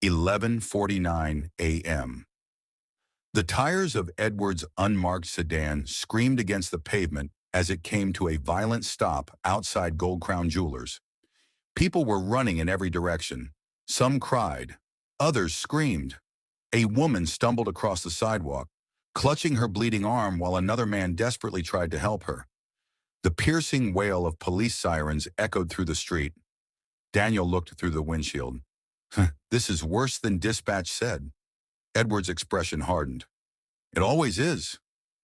11:49 a.m. The tires of Edward's unmarked sedan screamed against the pavement as it came to a violent stop outside Gold Crown Jewelers. People were running in every direction. Some cried. Others screamed. A woman stumbled across the sidewalk, clutching her bleeding arm while another man desperately tried to help her. The piercing wail of police sirens echoed through the street. Daniel looked through the windshield. This is worse than dispatch said. Edward's expression hardened. It always is.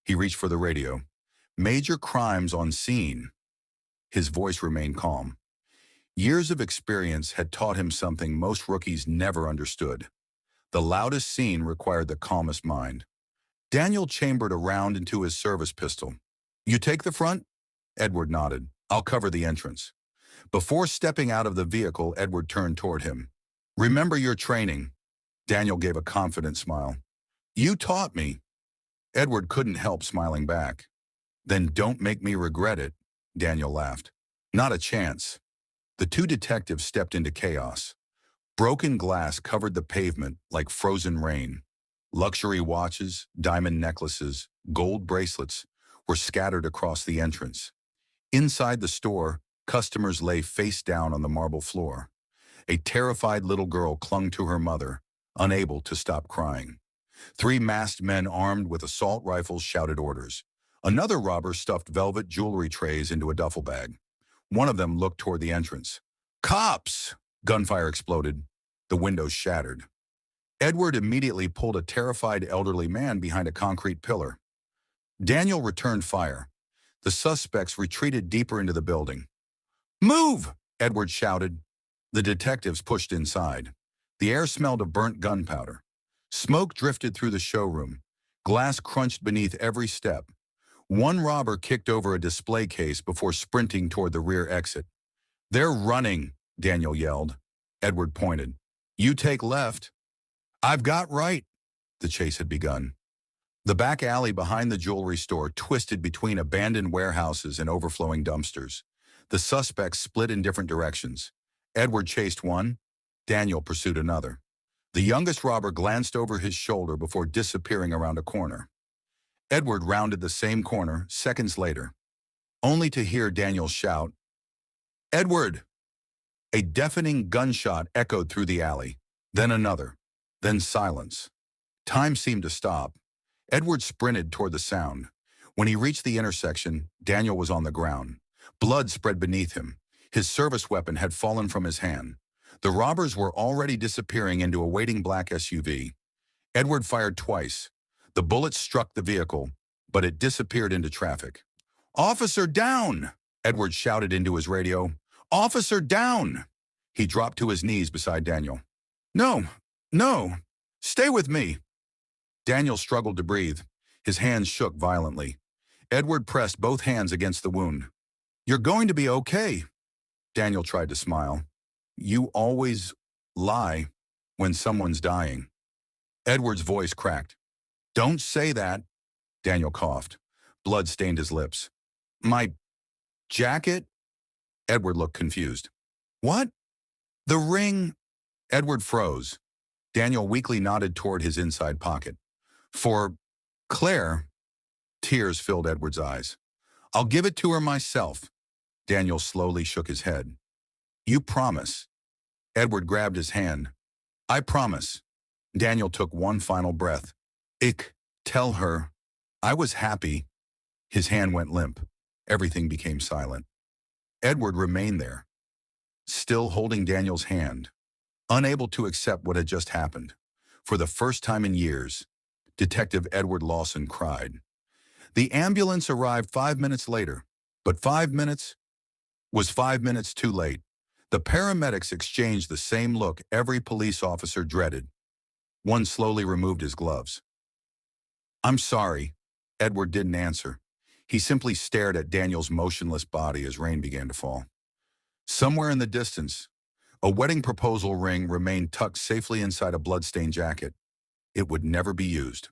He reached for the radio. Major crimes on scene. His voice remained calm. Years of experience had taught him something most rookies never understood. The loudest scene required the calmest mind. Daniel chambered a round into his service pistol. You take the front? Edward nodded. I'll cover the entrance. Before stepping out of the vehicle, Edward turned toward him. Remember your training. Daniel gave a confident smile. You taught me. Edward couldn't help smiling back. Then don't make me regret it, Daniel laughed. Not a chance. The two detectives stepped into chaos. Broken glass covered the pavement like frozen rain. Luxury watches, diamond necklaces, gold bracelets were scattered across the entrance. Inside the store, customers lay face down on the marble floor. A terrified little girl clung to her mother, unable to stop crying. Three masked men armed with assault rifles shouted orders. Another robber stuffed velvet jewelry trays into a duffel bag. One of them looked toward the entrance. Cops! Gunfire exploded. The windows shattered. Edward immediately pulled a terrified elderly man behind a concrete pillar. Daniel returned fire. The suspects retreated deeper into the building. Move! Edward shouted. The detectives pushed inside. The air smelled of burnt gunpowder. Smoke drifted through the showroom. Glass crunched beneath every step. One robber kicked over a display case before sprinting toward the rear exit. They're running, Daniel yelled. Edward pointed. You take left. I've got right. The chase had begun. The back alley behind the jewelry store twisted between abandoned warehouses and overflowing dumpsters. The suspects split in different directions. Edward chased one. Daniel pursued another. The youngest robber glanced over his shoulder before disappearing around a corner. Edward rounded the same corner seconds later, only to hear Daniel shout, Edward! A deafening gunshot echoed through the alley, then another, then silence. Time seemed to stop. Edward sprinted toward the sound. When he reached the intersection, Daniel was on the ground. Blood spread beneath him. His service weapon had fallen from his hand. The robbers were already disappearing into a waiting black SUV. Edward fired twice. The bullets struck the vehicle, but it disappeared into traffic. Officer down! Edward shouted into his radio. Officer down! He dropped to his knees beside Daniel. No, stay with me. Daniel struggled to breathe. His hands shook violently. Edward pressed both hands against the wound. You're going to be okay. Daniel tried to smile. You always lie when someone's dying. Edward's voice cracked. Don't say that. Daniel coughed. Blood stained his lips. My jacket? Edward looked confused. What? The ring? Edward froze. Daniel weakly nodded toward his inside pocket. For Claire, tears filled Edward's eyes. I'll give it to her myself. Daniel slowly shook his head. You promise. Edward grabbed his hand. I promise. Daniel took one final breath. Tell her. I was happy. His hand went limp. Everything became silent. Edward remained there, still holding Daniel's hand, unable to accept what had just happened. For the first time in years, Detective Edward Lawson cried. The ambulance arrived 5 minutes later, but 5 minutes was 5 minutes too late. The paramedics exchanged the same look every police officer dreaded. One slowly removed his gloves. I'm sorry. Edward didn't answer. He simply stared at Daniel's motionless body as rain began to fall. Somewhere in the distance, a wedding proposal ring remained tucked safely inside a bloodstained jacket. It would never be used.